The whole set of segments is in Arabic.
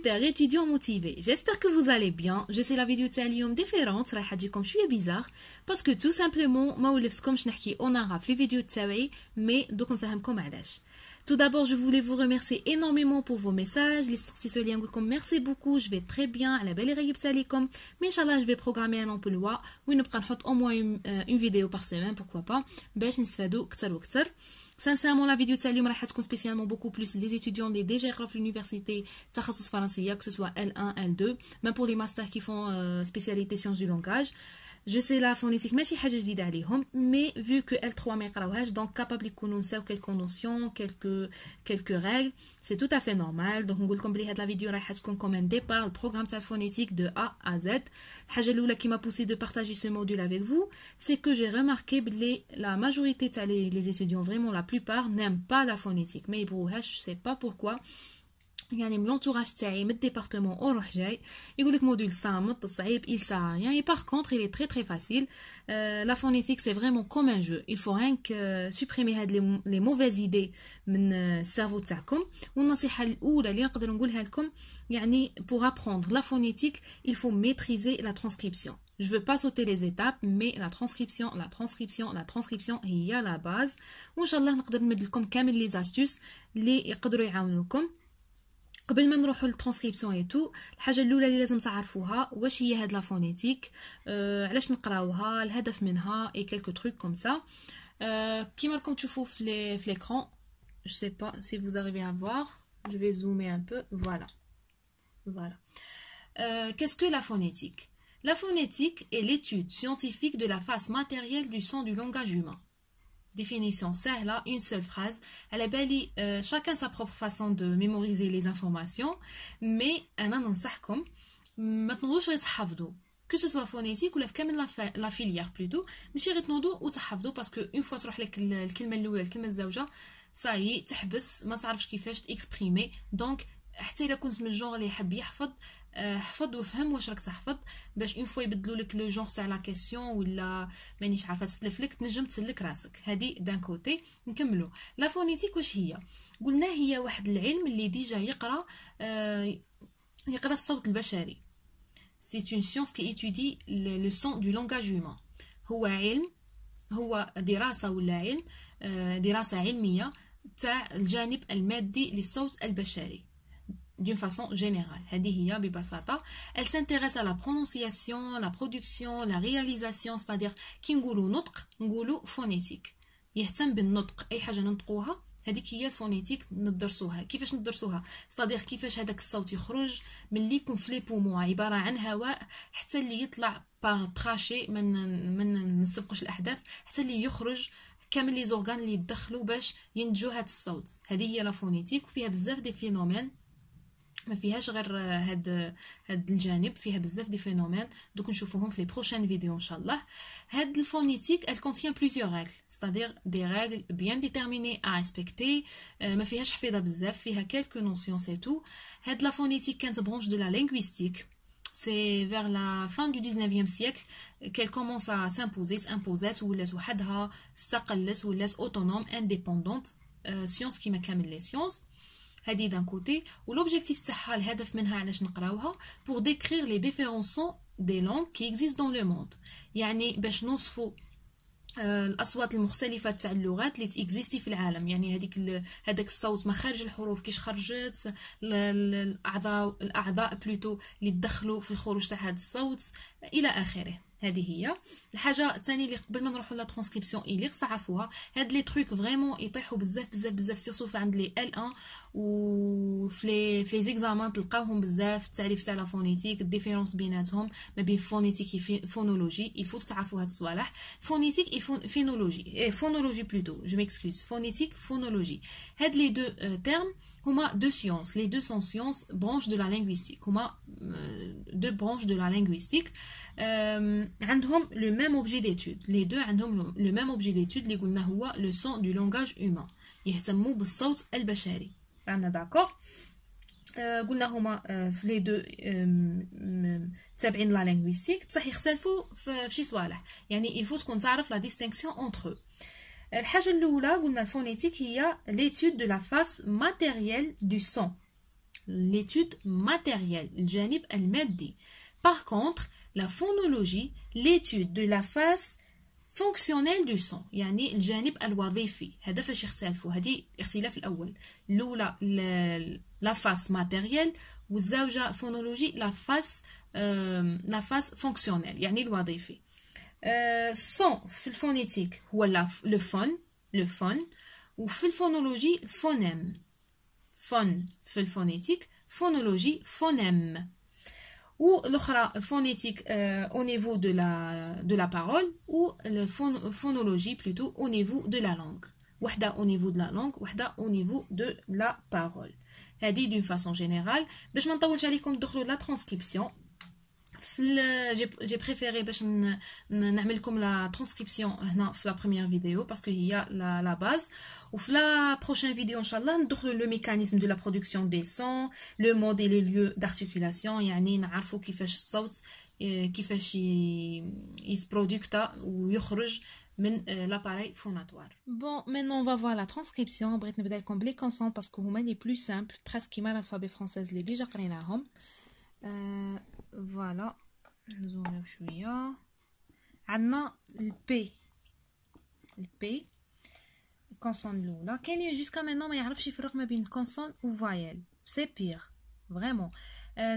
super étudiants motivés. J'espère que vous allez bien. Je sais la vidéo تاع اليوم différente راح تجيكم شويه bizarre parce que tout simplement ما ولفتكمش نحكي en arabe في الفيديو تاعي mais دوك نفهمكم علاش. Tout d'abord, je voulais vous remercier énormément pour vos messages. Les sorties merci beaucoup, je vais très bien. على بالي غيبت عليكم. Mais inchallah, je vais programmer un emploi où نبقى نحط au moins une vidéo par semaine, pourquoi pas. باش نستفادوا كتر وكتر. Sincèrement, la vidéo تاع اليوم راح تكون spécialement beaucoup plus les étudiants اللي déjà يقراو في l'université تخصص فرنسية, que ce soit L1, L2, même pour les masters qui font spécialité sciences du langage. Je sais la phonétique ماشي حاجة جديدة عليهم, mais vu que L3 ما يقراوهاش, donc capable يكونوا نساو quelques notions, quelques règles, c'est tout à fait normal. Donc نقول لكم بلي هاد la vidéo راح تكون comme un départ le programme تاع phonétique de A à Z. الحاجة الأولى qui m'a poussé de partager ce module avec vous, c'est que j'ai remarqué بلي la majorité تاع les étudiants, vraiment la plupart, n'aiment pas la phonétique. Mais يبغوهاش, je sais pas pourquoi. يعني من l'entourage تاعي من الديبارتمون وروح جاي يقول لك موديل صامت صعيب, il sert à rien. Et par contre il est très très facile. La phonétique c'est vraiment comme un jeu. Il faut rien que supprimer هاد les mauvaises idées من السيرفو تاعكم. والنصيحه الاولى اللي نقدر نقولها لكم, يعني pour apprendre la phonétique il faut maîtriser la transcription. Je veux pas sauter les étapes, mais la transcription هي la base. وان شاء الله نقدر نمد لكم كامل les astuces اللي يقدروا يعاونوكم. قبل ما نروحوا للترانسكريبسيون اي تو, الحاجه الاولى اللي لازم تعرفوها واش هي هاد لا فونيتيك, علاش نقراوها, الهدف منها, اي كلكو تروك كوم سا. كيما راكم تشوفوا في l'écran, je sais pas si vous arrivez à voir, je vais zoomer un peu, voilà. Qu'est-ce que la phonétique? La phonétique est l'étude scientifique de la face matérielle du son du langage humain. Définition سهلة, une seule phrase. على بالي chacun sa propre façon de mémoriser les informations, mais أنا ننصحكم ما تنوضوش غير تحفظوا, que ce soit phonétique ولا في كامل la filière plutôt, ماشي غير تنوضوا وتحفظوا, parce que une fois تروح لك الكلمة الأولى الكلمة الزوجة صاي تحبس, ما تعرفش كيفاش تإكسبريمي. دونك حتى إلا كنت من الجونغ اللي يحب يحفظ, حفظ وفهم واش راك تحفظ, باش اون فوا يبدلوا لك لو جونغ تاع لا كيسيون ولا مانيش عارفه تسلف لك, تنجم تسلك راسك. هذه دان كوتي. نكملوا لا فونيتيك. واش هي؟ قلنا هي واحد العلم اللي ديجا يقرا الصوت البشري. سي اون سيونس كي ايتودي لو سون دو لونغاج هيومان. هو دراسه ولا علم, دراسه علميه تاع الجانب المادي للصوت البشري d'une façon générale. هذه هي ببساطة. Elle s'intéresse à la prononciation, la production, la réalisation, c'est-à-dire كي نقولوا نطق نقولوا فونيتيك, يهتم بالنطق, أي حاجة ننطقوها هذيك هي الفونيتيك. ندرسوها كيفاش ندرسوها, c'est-à-dire كيفاش هذاك الصوت يخرج ملي يكون في لي بومون, عبارة عن هواء حتى اللي يطلع باغ تراشي, من نسبقوش الأحداث, حتى اللي يخرج كامل لي زورغان اللي يدخلوا باش ينتجوا هذا الصوت. هذه هي لا فونيتيك, وفيها بزاف دي فينومين, ما فيهاش غير هاد الجانب, فيها بزاف دي فينومين دوك نشوفوهم في لي بروشين فيديو ان شاء الله. هاد الفونيتيك elle contient plusieurs règles, c'est-à-dire des règles bien déterminées à respecter. ما فيهاش حفيظه بزاف, فيها quelques notions c'est tout. هاد la phonétique كانت branche de la linguistique. C'est vers la fin du 19e siècle qu'elle commence à s'imposer, تimposات ولات وحدها, استقلت ولات autonome, indépendante, science كيما كامل les sciences. هذه d'un côté, و l'objectif تاعها, الهدف منها علاش نقراوها, pour décrire les différents sons des langues qui existent dans le monde. يعني باش نوصفوا الاصوات المختلفه تاع اللغات اللي تيكزيستي في العالم. يعني هذاك الصوت مخارج الحروف كيش خرجت, الاعضاء بلوتو اللي تدخلوا في الخروج تاع هذا الصوت الى اخره. هذه هي الحاجه الثانيه اللي قبل ما نروحوا لا ترانسكريبسيون اللي خص تعرفوها. هاد لي تروك فريمون يطيحوا بزاف سورتو في عند لي L1 وفي لي زيكزامان تلقاوهم بزاف. التعريف تاع لا فونيتيك, الديفيرونس بيناتهم ما بين فونيتيك فونولوجي, il faut تعرفوا هاد الصوالح. فونيتيك فينولوجي, فونولوجي بلوتو, je m'excuse, phonétique phonologie. هاد لي دو تيرم هما دو سيونس, les deux sont sciences branches de la linguistique, هما deux branches de la linguistique. عندهم le même objet d'étude, les deux عندهم le même objet d'étude اللي قلنا هو le son du langage humain, يهتموا بالصوت البشري. رانا داكور. قلنا هما في لي دو تابعين لا لينغويستيك, بصح يختلفوا في شي صوالح. يعني il faut تكون تعرف la distinction entre eux. الحاجة الأولى قلنا الفونيتيك هي l'étude de la face matérielle du son. l'étude matérielle الجانب المادي. Par contre la phonologie l'étude de la face fonctionnelle du son يعني الجانب الوظيفي. هذا فاش يختلفوا، هذه الاختلاف الاول. الاولى la face matérielle والزوجه phonologie la face fonctionnelle يعني الوظيفي. son في الفونيتيك هو le phone وفي الفونولوجي phonème. phone في الفونيتيك phonologie phonème. ou l'autre phonétique au niveau de la parole ou la phonologie plutôt au niveau de la langue. وحدة au niveau de la langue وحدة au niveau de la parole. هذه d'une façon générale. باش ما نطولش عليكم ندخلوا la transcription. j'ai préféré باش نعمل لكم la transcription هنا في la première vidéo parce que هي la base. وفي la prochaine vidéo ان شاء الله ندخلوا le mécanisme de la production des sons, le mode et les lieux d'articulation. يعني نعرفوا كيفاش الصوت كيفاش يسبرودكتا ويخرج من l'appareil phonatoire. Bon, maintenant on va voir la transcription. بغيت نبدا لكم بلي consonnes parce que هما les plus simples presque كيما l'alphabet français اللي ديجا قريناهم. فوالا نزوميو شويه. عندنا البي الكونسون الاولى. كاين جوسكا مينون ما يعرفش يفرق ما بين الكونسون و فويل. سي بير فريمون.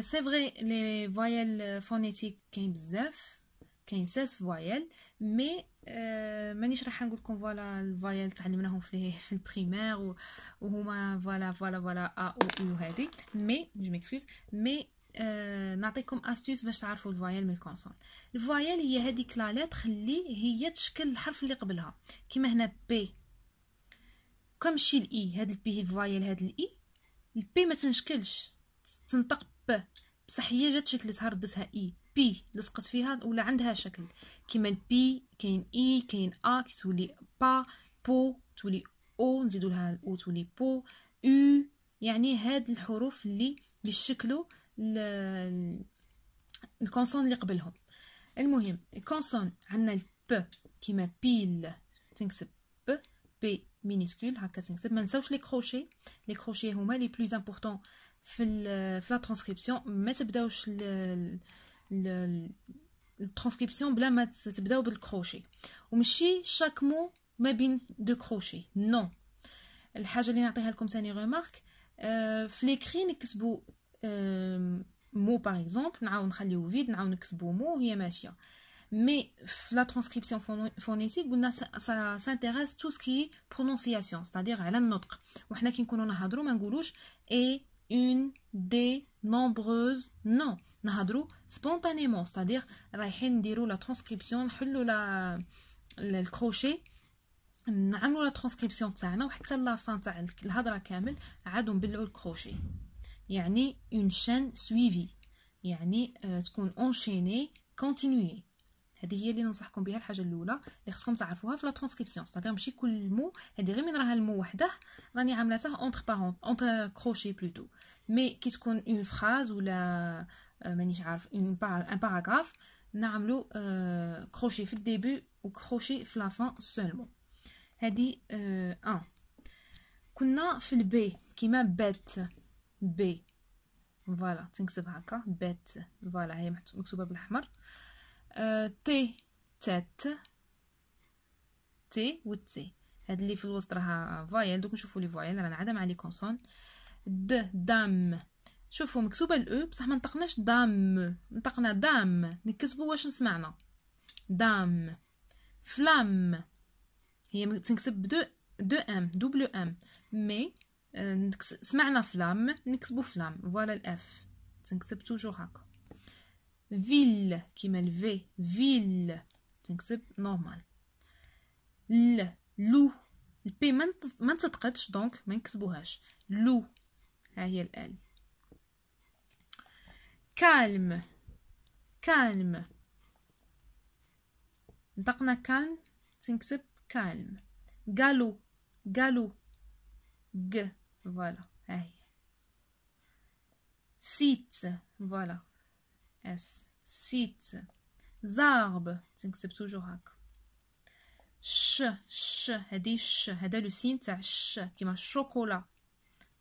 سي فري لي فويل فونيتيك كاين بزاف، كاين 16 فويل، مي مانيش راح نقول لكم فوالا الفويل تعلمناهم في البريمير وهما فوالا ا او يو هذه، مي جو ميكسكوز مي نعطيكم استيوس باش تعرفوا الفويل من الكونسون. الفويل هي هذيك لا لتر اللي هي تشكل الحرف اللي قبلها، كيما هنا بي كمشي الاي، هاد البي هي الفويل، هاد الاي البي ما تنشكلش تنطق ب، بصح هي جات شكلتها ردتها اي، بي لصقت فيها ولا عندها شكل كيما البي كاين اي كاين ا كتولي با، بو تولي او، نزيدو لها الاو تولي بو، او، يعني هاد الحروف اللي يشكلوا الكونسون اللي قبلهم. المهم الكونسون عندنا الب كيما بيل تنكسب ب، بي مينيسكول هكا تنكسب. ما نساوش لي كروشي هما لي بلوز امبورطون في لا ترانسكريبسيون. ما تبداوش الترانسكريبسيون بلا ما تبداو بالكروشي، ومشي شاك مو ما بين دو كروشي نو. الحاجه اللي نعطيها لكم ثاني ريمارك، في ليكري نكتبوا مو باغ اكزومبل، نعاود نخليو فيد نعاود نكتبوا مو هي ماشيه. مي في لا ترانسكريبسيون فونيتيك قلنا سانتيريس تو سكي برونونسياسيون، ستادير على النطق. وحنا كي نكونوا نهضروا ما نقولوش اي اون دي نومبروز، نو نهضروا سبونتانيمون، ستادير رايحين نديروا لا ترانسكريبسيون، نحلوا لا الكروشي، نعملوا لا ترانسكريبسيون تاعنا، وحتى لا فان تاع الهضره كامل عادوا نبلعوا الكروشي، يعني اون شين سويفي، يعني تكون اونشيني كونتينيي. هذه هي اللي ننصحكم بها. الحاجه الاولى اللي خصكم تعرفوها في لا ترانسكريبسيون، ستادير ماشي كل مو، هذه غير من راها المو وحده راني عاملاتها اونتر بارون اونتر كروشي بلوتو، مي كي تكون اون فراز ولا مانيش عارف ان باراغراف نعملو كروشي في الديبي وكروشي في لا فان سولمون. هذه كنا في البي كيما بات بي، فوالا تنكتب هكا بات، فوالا هي مكتوبه بالاحمر. تي تات، تي و تي، هاد اللي في الوسط راها فايل. دوك نشوفوا لي فايل رانا عاده مع لي كونسون. د دام، شوفوا مكتوبه الاو بصح ما نطقناش دام، نطقنا دام، نكتبوا واش نسمعنا دام. فلام هي تنكتب دو ام دوبل ام، مي سمعنا فلام نكتبوا فلام، فوالا الاف تنكتب توجور هكا. فيل كيما الفي فيل تنكتب نورمال. لو البي ما تتقدش دونك ما نكتبوهاش، لو ها هي الال. كالم كالم نطقنا كالم تنكتب كالم. قالو قالو ج، فوالا ها هي. سيت فوالا اس سيت. زارب تنكتب توجور هكا. ش هادي ش، هذا لو سين تاع ش كيما الشوكولا،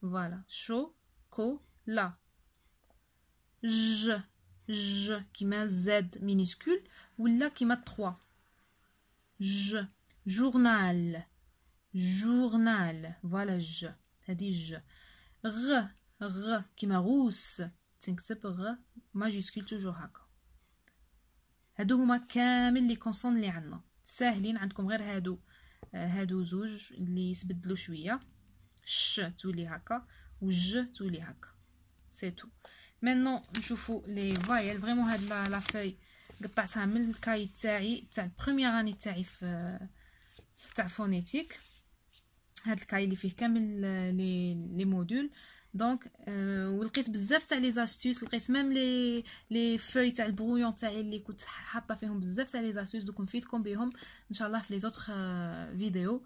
فوالا شو كو لا. ج كيما زد مينيسكول ولا كيما 3. جورنال فوالا ج هادي ج. غ كيما غوس تنكتب غ ماجيسكول توجور هكا. هادو هما كامل لي كونسون اللي عندنا ساهلين. عندكم غير هادو زوج اللي يتبدلوا شويه. ش تولي هكا وج تولي هكا سي تو. مانون نشوفوا لي فايل. فريمون هاد لا فاي قطعتها من الكاي تاعي تاع البروميير اني تاعي في تاع فونيتيك. هاد الكاي اللي فيه كامل لي موديول دونك ولقيت بزاف تاع لي زاستوس. لقيت ميم لي فوي تاع البرويون تاعي اللي كنت حاطه فيهم بزاف تاع لي زاستوس. دوك نفيدكم بهم ان شاء الله في لي زوتر فيديو.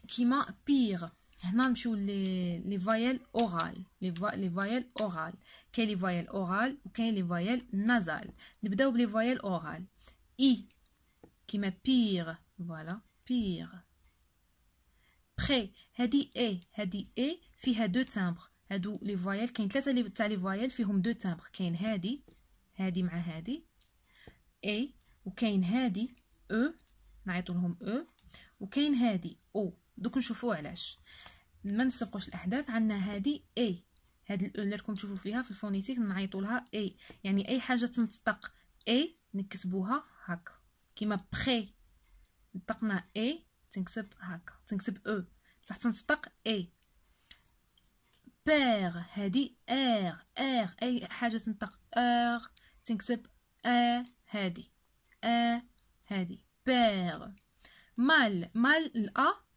كيما بيغ هنا نمشيو لي فايل اورال. لي فايل اورال كاين لي فايل اورال وكاين لي فايل نازال. نبداو بلي فايل اورال. اي كيما بيغ فوالا بيغ. بري هادي اي فيها دو تامبر. هادو لي فايل كاين 3 تاع لي فايل فيهم دو تامبر. كاين هادي مع هادي اي وكاين هادي او نعيطو لهم او وكاين هادي او. دوك نشوفوا علاش ما نسبقوش الاحداث. عندنا هادي اي هاد الاو اللي راكم تشوفوا فيها في الفونيتيك نعيطوا لها اي. يعني اي حاجه تنطق اي نكتبوها هكا. كيما بري نطقنا اي تنكتب هكا تنكتب او بصح تنطق اي. بير هادي ار اي حاجه تنطق ار تنكتب هادي هادي بير. مال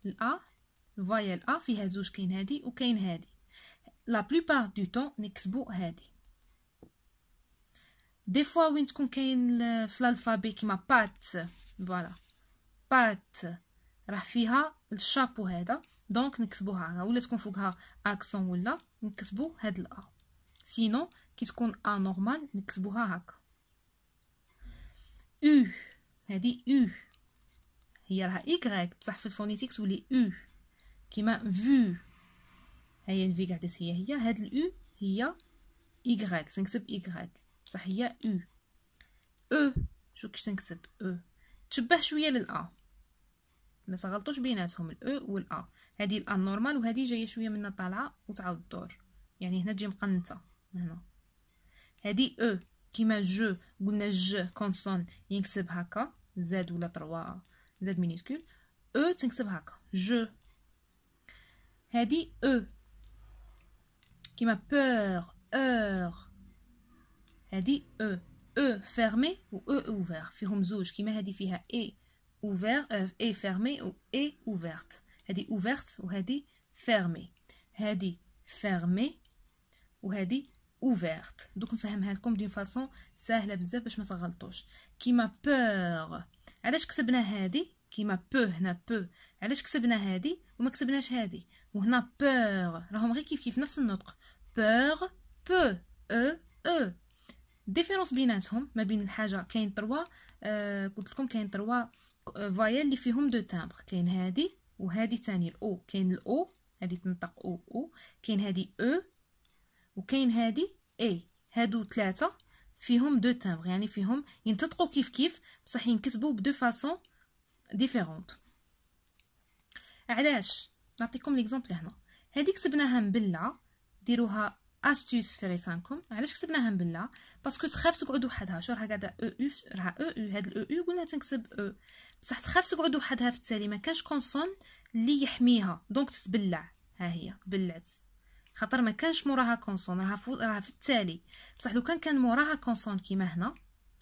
الا فوايل ا فيها زوج. كاين هادي وكاين هادي. لا بلوبار دو طون نكتبو هادي. دي فوا وين تكون كاين في الالفابي كيما بات فوالا بات راه فيها الشابو هذا دونك نكتبوها هكا. ولا تكون فوقها اكسون ولا نكتبو هاد الا. سينو كي تكون ا نورمال نكتبوها هكا. او هادي او هي راها ايكغيك بصح في الفونيتيك تولي او. كيما فو هي الفي قاعدة هي هاد الاو هي ايكغيك تنكتب ايكغيك بصح هي او. او شو كيش تنكتب او تشبه شويه للأ ما تغلطوش بيناتهم الاو والا. هذه الأ نورمال وهذه جايه شويه منها طالعه وتعاود الدور يعني هنا تجي مقنته هنا. هذه او كيما جو قلنا ج كونسون ينكتب هكا زاد ولا 3 زاد مينيسكول. او تنكتب هكا جو. هذه او كيما بور اور. هذه او فيرمي و او اوفير فيهم زوج. كيما هذه فيها اي اوفير اي فيرمي و اي اوفيرت. هذه اوفيرت وهذه فيرمي. هذه فيرمي وهذه اوفيرت. دوك نفهمها لكم دون فاصون سهله بزاف باش ما تغلطوش. كيما بور علاش كتبنا هذه كيما بو هنا بو علاش كتبنا هذه وما كتبناش هذه. وهنا بور راهم غير كيف نفس النطق بور بو او. ديفيرونس بيناتهم ما بين الحاجه كاين 3 قلت لكم كاين 3 فايل اللي فيهم دو تامبر. كاين هذه وهذه ثاني الاو. كاين الاو هذه تنطق او كاين هذه او وكاين هذه اي. هادو 3 فيهم دو تامبر يعني فيهم ينطقوا كيف بصح ينكتبوا بدو فاصون ديفيرونت. علاش نعطيكم ليكزامبل هنا. هذه كتبناها مبله ديروها استيس في ريسانكم. علاش كتبناها مبله باسكو تخاف تقعد وحدها. شو راها قاعده او راها او هاد الاو قلنا تنكتب او بصح تخاف تقعد وحدها في التالي ما كانش كونسون اللي يحميها دونك تتبلع. ها هي تبلعت خاطر ما كانش موراها كونسون راها في التالي. بصح لو كان موراها كونسون كيما هنا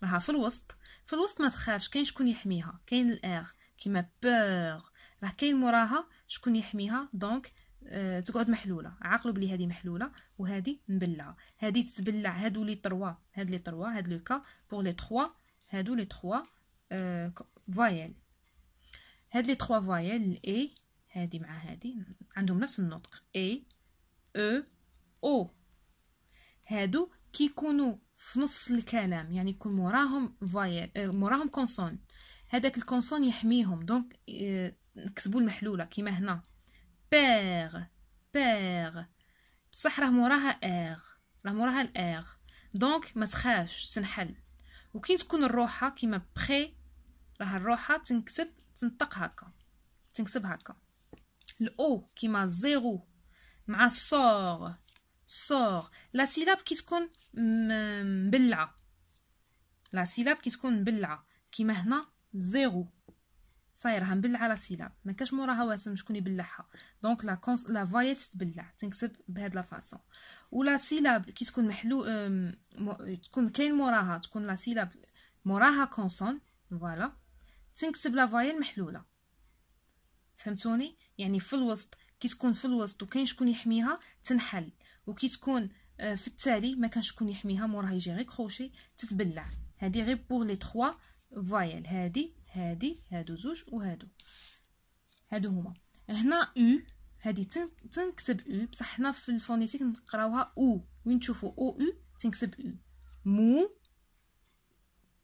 راها في الوسط ما تخافش كاين شكون يحميها. كاين الار كيما بور راه كاين موراها شكون يحميها دونك تقعد محلوله. عقلوا بلي هذه محلوله وهذه مبلعه. هذه تتبلع. هادو لي 3 هاد لو كا بور لي 3 هادو لي 3 فايل. هاد لي 3 فايل الاي هذه مع هذه عندهم نفس النطق اي او او. هادو كيكونوا في نص الكلام يعني يكون موراهم فايل موراهم كونسون. هذاك الكونسون يحميهم دونك نكتبوا المحلوله كيما هنا بير بصح راه موراها اغ، راه موراها الاغ، دونك ما تخافش تنحل. وكي تكون الروحه كيما بخي، راه الروحه تنطق هكا، تنكتب هكا. الاو كيما زيرو مع الصوغ، صوغ لا سيلاب كي تكون مبلعه، لا سيلاب كي تكون مبلعه كيما هنا زيرو صايرها مبلعه لا سيلاب، ما كاش موراها واسم شكون يبلعها، دونك لا فايل تتبلع، تنكتب بهاد لا فاصون. ولا سيلاب كي تكون تكون كاين موراها، تكون لا سيلاب موراها كونسون، فوالا تنكتب لا فايل محلوله. فهمتوني؟ يعني في الوسط، كي تكون في الوسط وكاين شكون يحميها تنحل، وكي تكون في التالي ما كان شكون يحميها موراها يجي غير كروشي تتبلع. هذه غير بور لي 3 فايل، هادي هادو زوج وهادو، هادو هما. هنا او هادي تنكتب او، بصح حنا في الفونيتيك نقراوها او، وين تشوفوا او تنكتب او. مو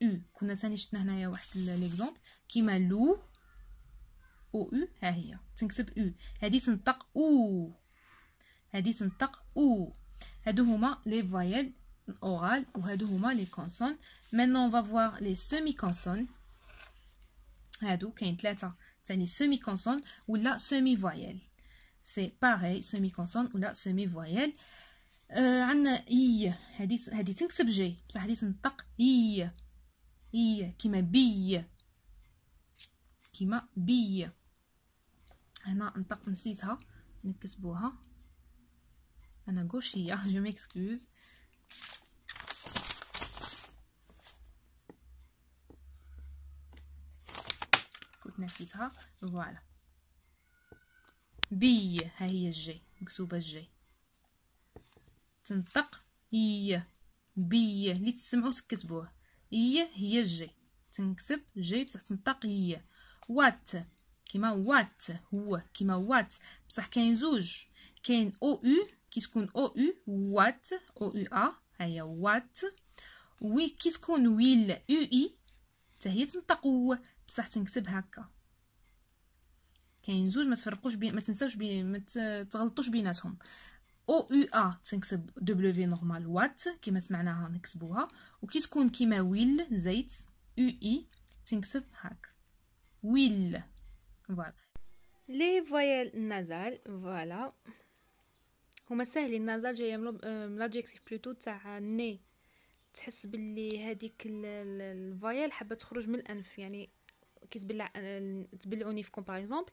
او كنا ثاني شفنا هنايا واحد ليكزامبل كيما لو او ها هي تنكتب او، هادي تنطق او، هادي تنطق او. هادو هما لي فايل اورال وهادو هما لي كونسون. maintenant on va voir les semi consonnes. هادو كاين 3 تاني سيمي كونسون ولا سيمي فويل، سي باغي سيمي كونسون ولا سيمي فويل. عندنا اي، هادي تنكتب جي بصح هادي تنطق اي، اي كيما بي، كيما بي. هنا نطق نسيتها نكتبوها انا غوشيه، جو ميكسكوز. كنت نسيتها، فوالا بي ها هي الجي مكتوبه الجي تنطق اي، بي اللي تسمعوا تكتبوه، اي هي الجي تنكتب جي بصح تنطق هي. وات كيما وات، هو كيما وات بصح كاين زوج، كاين او او كي تكون او او وات، او او ا هيا وات. وي كي تكون ويل او اي حتى هي تنطق و بصح تنكتب هكا. كاين زوج ما تفرقوش بين، ما تنساوش بين، ما تغلطوش بيناتهم. او او ا تنكتب دبليو نورمال وات كيما سمعناها نكتبوها، وكي تكون كيما ويل زيت او اي تنكتب هكا ويل. فوالا لي فويل نازال، فوالا هما ساهلين. نازال جايه من لادجيكتيف بلوتو تاع ني، تحس باللي هذيك الفايل حابه تخرج من الانف، يعني كي تبلعوا نيفكم باغ اكزومبل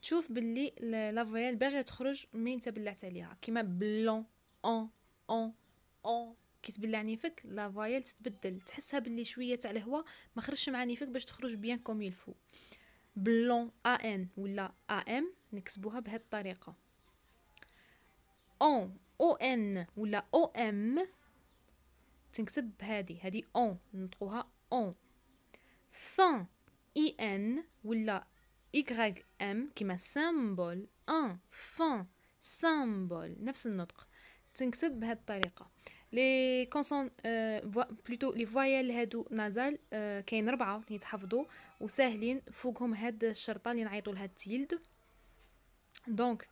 تشوف باللي لا فايل باغيه تخرج مين انت بلعت عليها، كيما بلون اون كي تبلع نيفك لا فايل تتبدل، تحسها باللي شويه تاع الهواء ما خرجش مع نيفك باش تخرج بيان كوم يلفو. بلون ان ولا ام نكتبوها بهذه الطريقه. او ان ولا او ام تنكتب هذه اون نطقوها اون. فان اي ان ولا ايغريك ام كيما سامبول، ان فان سامبول نفس النطق تنكتب بهذه الطريقه. لي كونسون بلوتو لي فوايل هادو نازال كاين 4 يتحفظوا وساهلين، فوقهم هاد الشرطه اللي نعيطوا لها تيلد. دونك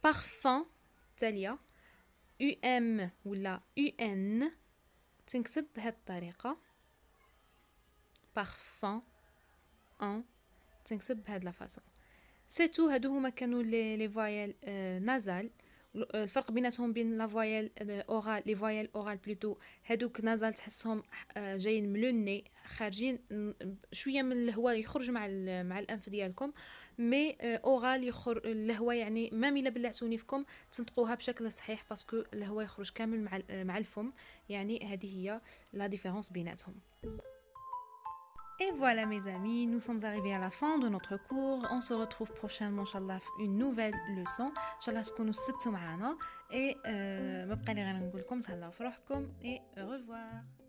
بارفان تاليه او ام ولا او ان تنكتب بهذه الطريقه، بارفان ان تنكتب بهذه لا فاصون. سي تو، هادو هما كانوا لي فوايل نازال. الفرق بيناتهم بين لا فوايل اورال، لي فوايل اورال بلوتو هادوك نازال تحسهم جايين من الني، خارجين شويه من الهواء يخرج مع الانف ديالكم، مي اورال يخرج الهواء، يعني مام الا بلعتو نيفكم تنطقوها بشكل صحيح باسكو الهواء يخرج كامل مع الفم، يعني هذه هي لا ديفيرونس بيناتهم. Et voilà mes amis, nous sommes arrivés à la fin de notre cours. On se retrouve prochainement, Inch'Allah, une nouvelle leçon. Inch'Allah, تكونوا استفدتوا معنا. Et ما بقى لي غير نقول لكم تهلاو في روحكم et au revoir.